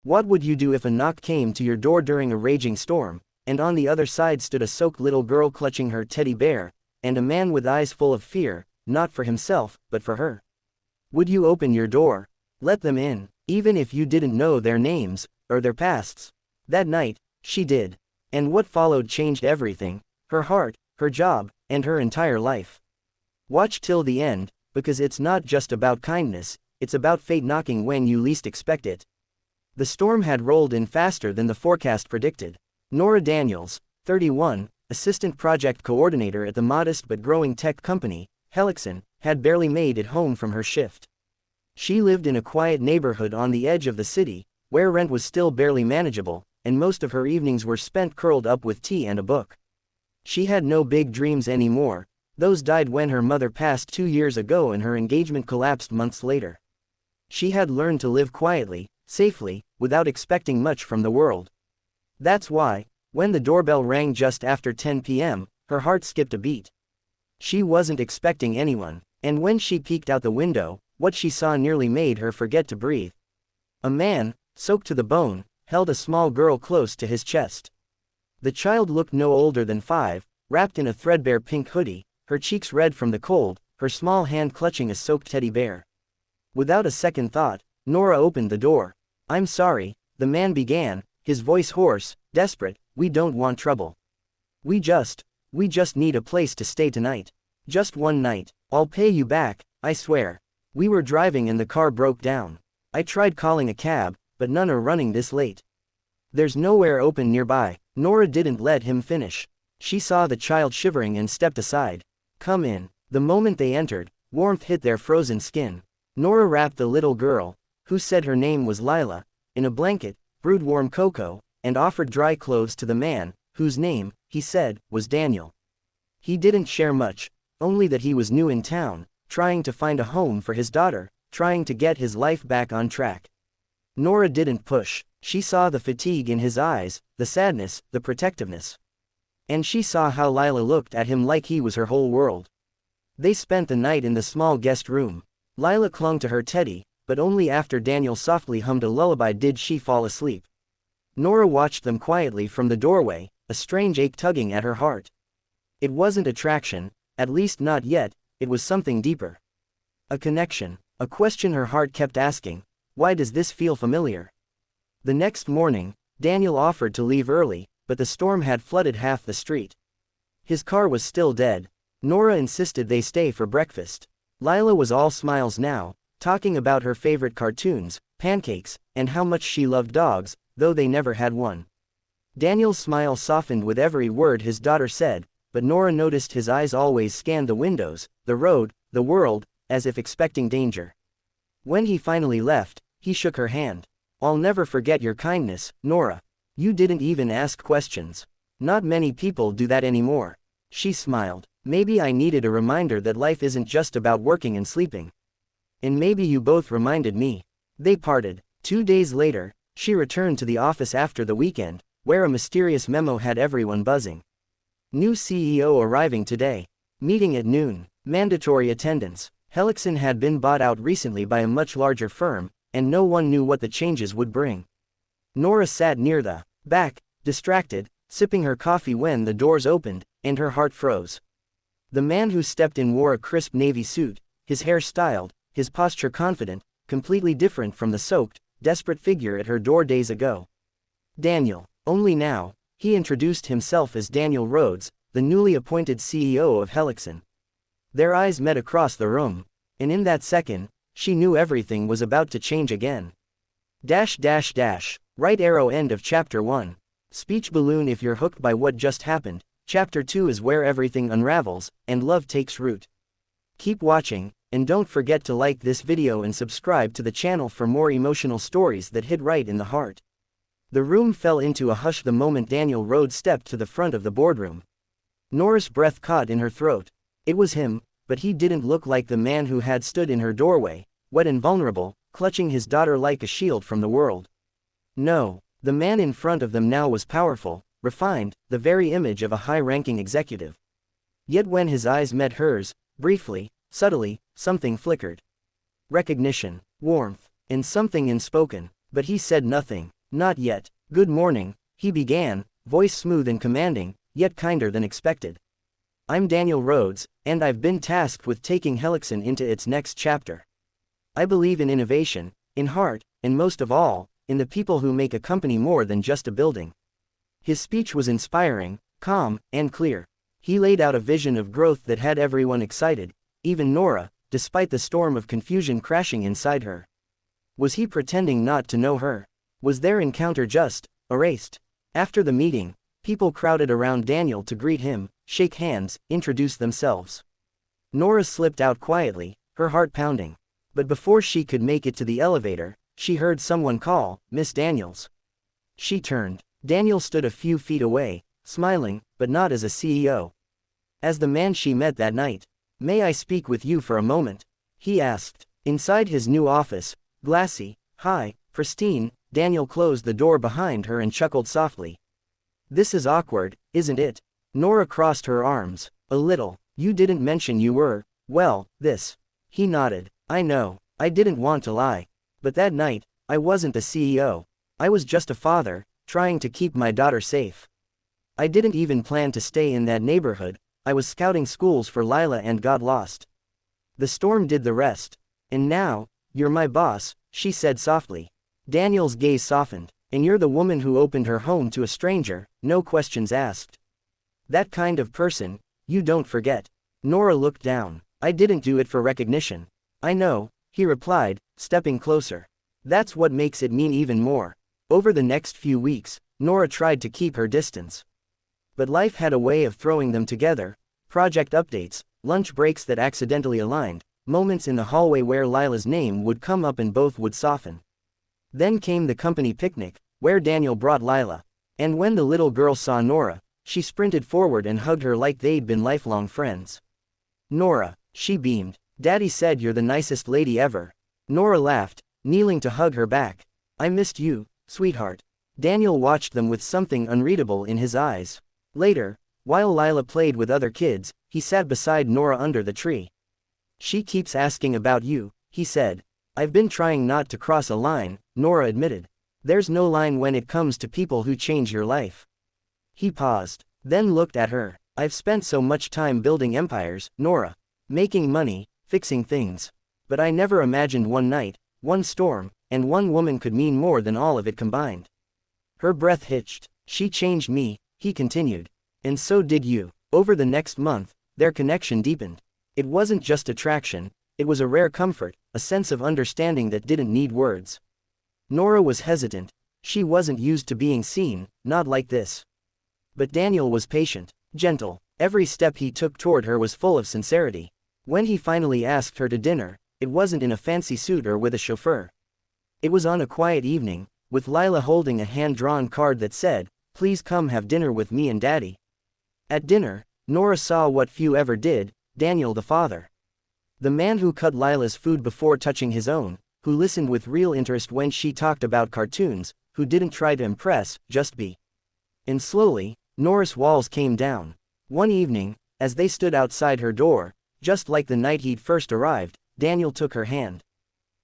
What would you do if a knock came to your door during a raging storm, and on the other side stood a soaked little girl clutching her teddy bear, and a man with eyes full of fear, not for himself, but for her? Would you open your door? Let them in, even if you didn't know their names, or their pasts? That night, she did. And what followed changed everything: her heart, her job, and her entire life. Watch till the end, because it's not just about kindness, it's about fate knocking when you least expect it. The storm had rolled in faster than the forecast predicted. Nora Daniels, 31, assistant project coordinator at the modest but growing tech company, Helixson, had barely made it home from her shift. She lived in a quiet neighborhood on the edge of the city, where rent was still barely manageable, and most of her evenings were spent curled up with tea and a book. She had no big dreams anymore. Those died when her mother passed 2 years ago and her engagement collapsed months later. She had learned to live quietly, safely, without expecting much from the world. That's why, when the doorbell rang just after 10 p.m., her heart skipped a beat. She wasn't expecting anyone, and when she peeked out the window, what she saw nearly made her forget to breathe. A man, soaked to the bone, held a small girl close to his chest. The child looked no older than 5, wrapped in a threadbare pink hoodie, her cheeks red from the cold, her small hand clutching a soaked teddy bear. Without a second thought, Nora opened the door. "I'm sorry," the man began, his voice hoarse, desperate. "We don't want trouble. We just need a place to stay tonight. Just one night. I'll pay you back, I swear. We were driving and the car broke down. I tried calling a cab, but none are running this late. There's nowhere open nearby." Nora didn't let him finish. She saw the child shivering and stepped aside. "Come in." The moment they entered, warmth hit their frozen skin. Nora wrapped the little girl, who said her name was Lila, in a blanket, brewed warm cocoa, and offered dry clothes to the man, whose name, he said, was Daniel. He didn't share much, only that he was new in town, trying to find a home for his daughter, trying to get his life back on track. Nora didn't push. She saw the fatigue in his eyes, the sadness, the protectiveness. And she saw how Lila looked at him like he was her whole world. They spent the night in the small guest room. Lila clung to her teddy, but only after Daniel softly hummed a lullaby did she fall asleep. Nora watched them quietly from the doorway, a strange ache tugging at her heart. It wasn't attraction, at least not yet, it was something deeper. A connection, a question her heart kept asking: why does this feel familiar? The next morning, Daniel offered to leave early, but the storm had flooded half the street. His car was still dead. Nora insisted they stay for breakfast. Lila was all smiles now, talking about her favorite cartoons, pancakes, and how much she loved dogs, though they never had one. Daniel's smile softened with every word his daughter said, but Nora noticed his eyes always scanned the windows, the road, the world, as if expecting danger. When he finally left, he shook her hand. "I'll never forget your kindness, Nora. You didn't even ask questions. Not many people do that anymore." She smiled. "Maybe I needed a reminder that life isn't just about working and sleeping. And maybe you both reminded me." They parted. 2 days later, she returned to the office after the weekend, where a mysterious memo had everyone buzzing. New CEO arriving today. Meeting at noon. Mandatory attendance. Helixson had been bought out recently by a much larger firm, and no one knew what the changes would bring. Nora sat near the back, distracted, sipping her coffee when the doors opened, and her heart froze. The man who stepped in wore a crisp navy suit, his hair styled, his posture confident, completely different from the soaked, desperate figure at her door days ago. Daniel. Only now, he introduced himself as Daniel Rhodes, the newly appointed CEO of Helixson. Their eyes met across the room, and in that second, she knew everything was about to change again. Right arrow end of chapter 1. Speech balloon. If you're hooked by what just happened, chapter 2 is where everything unravels, and love takes root. Keep watching, and don't forget to like this video and subscribe to the channel for more emotional stories that hit right in the heart. The room fell into a hush the moment Daniel Rhodes stepped to the front of the boardroom. Nora's breath caught in her throat. It was him, but he didn't look like the man who had stood in her doorway, wet and vulnerable, clutching his daughter like a shield from the world. No, the man in front of them now was powerful, refined, the very image of a high-ranking executive. Yet when his eyes met hers, briefly, subtly, something flickered. Recognition, warmth, and something unspoken. But he said nothing. Not yet. Good morning, he began, voice smooth and commanding, yet kinder than expected. I'm Daniel Rhodes, and I've been tasked with taking Helixon into its next chapter. I believe in innovation, in heart, and most of all, in the people who make a company more than just a building. His speech was inspiring, calm, and clear. He laid out a vision of growth that had everyone excited, even Nora, despite the storm of confusion crashing inside her. Was he pretending not to know her? Was their encounter just erased? After the meeting, people crowded around Daniel to greet him, shake hands, introduce themselves. Nora slipped out quietly, her heart pounding. But before she could make it to the elevator, she heard someone call, "Miss Daniels." She turned. Daniel stood a few feet away, smiling, but not as a CEO. As the man she met that night. "May I speak with you for a moment?" he asked. Inside his new office, glassy, high, pristine, Daniel closed the door behind her and chuckled softly. "This is awkward, isn't it?" Nora crossed her arms. "A little. You didn't mention you were, well, this." He nodded. "I know, I didn't want to lie. But that night, I wasn't the CEO. I was just a father, trying to keep my daughter safe. I didn't even plan to stay in that neighborhood. I was scouting schools for Lila and got lost. The storm did the rest. And now, you're my boss," she said softly. Daniel's gaze softened. "And you're the woman who opened her home to a stranger, no questions asked. That kind of person, you don't forget." Nora looked down. "I didn't do it for recognition." "I know," he replied, stepping closer. "That's what makes it mean even more." Over the next few weeks, Nora tried to keep her distance. But life had a way of throwing them together. Project updates, lunch breaks that accidentally aligned, moments in the hallway where Lila's name would come up and both would soften. Then came the company picnic, where Daniel brought Lila. And when the little girl saw Nora, she sprinted forward and hugged her like they'd been lifelong friends. "Nora," she beamed. "Daddy said you're the nicest lady ever." Nora laughed, kneeling to hug her back. "I missed you, sweetheart." Daniel watched them with something unreadable in his eyes. Later, while Lila played with other kids, he sat beside Nora under the tree. "She keeps asking about you," he said. "I've been trying not to cross a line," Nora admitted. "There's no line when it comes to people who change your life." He paused, then looked at her. "I've spent so much time building empires, Nora. Making money, fixing things. But I never imagined one night, one storm, and one woman could mean more than all of it combined." Her breath hitched. "She changed me," he continued. "And so did you." Over the next month, their connection deepened. It wasn't just attraction, it was a rare comfort, a sense of understanding that didn't need words. Nora was hesitant. She wasn't used to being seen, not like this. But Daniel was patient, gentle. Every step he took toward her was full of sincerity. When he finally asked her to dinner, it wasn't in a fancy suit or with a chauffeur. It was on a quiet evening, with Lila holding a hand-drawn card that said, "Please come have dinner with me and Daddy." At dinner, Nora saw what few ever did, Daniel the father. The man who cut Lila's food before touching his own, who listened with real interest when she talked about cartoons, who didn't try to impress, just be. And slowly, Nora's walls came down. One evening, as they stood outside her door, just like the night he'd first arrived, Daniel took her hand.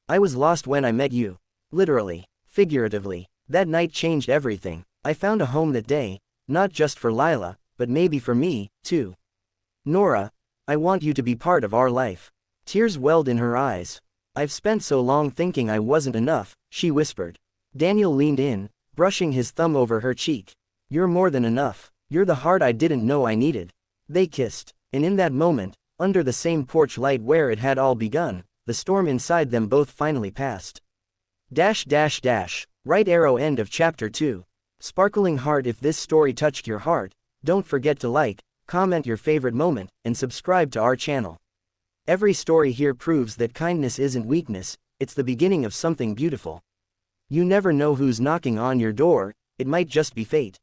"I was lost when I met you. Literally, figuratively. That night changed everything. I found a home that day, not just for Lila, but maybe for me, too. Nora, I want you to be part of our life." Tears welled in her eyes. "I've spent so long thinking I wasn't enough," she whispered. Daniel leaned in, brushing his thumb over her cheek. "You're more than enough. You're the heart I didn't know I needed." They kissed, and in that moment, under the same porch light where it had all begun, the storm inside them both finally passed. Right arrow end of chapter 2. Sparkling heart. If this story touched your heart, don't forget to like, comment your favorite moment, and subscribe to our channel. Every story here proves that kindness isn't weakness, it's the beginning of something beautiful. You never know who's knocking on your door, it might just be fate.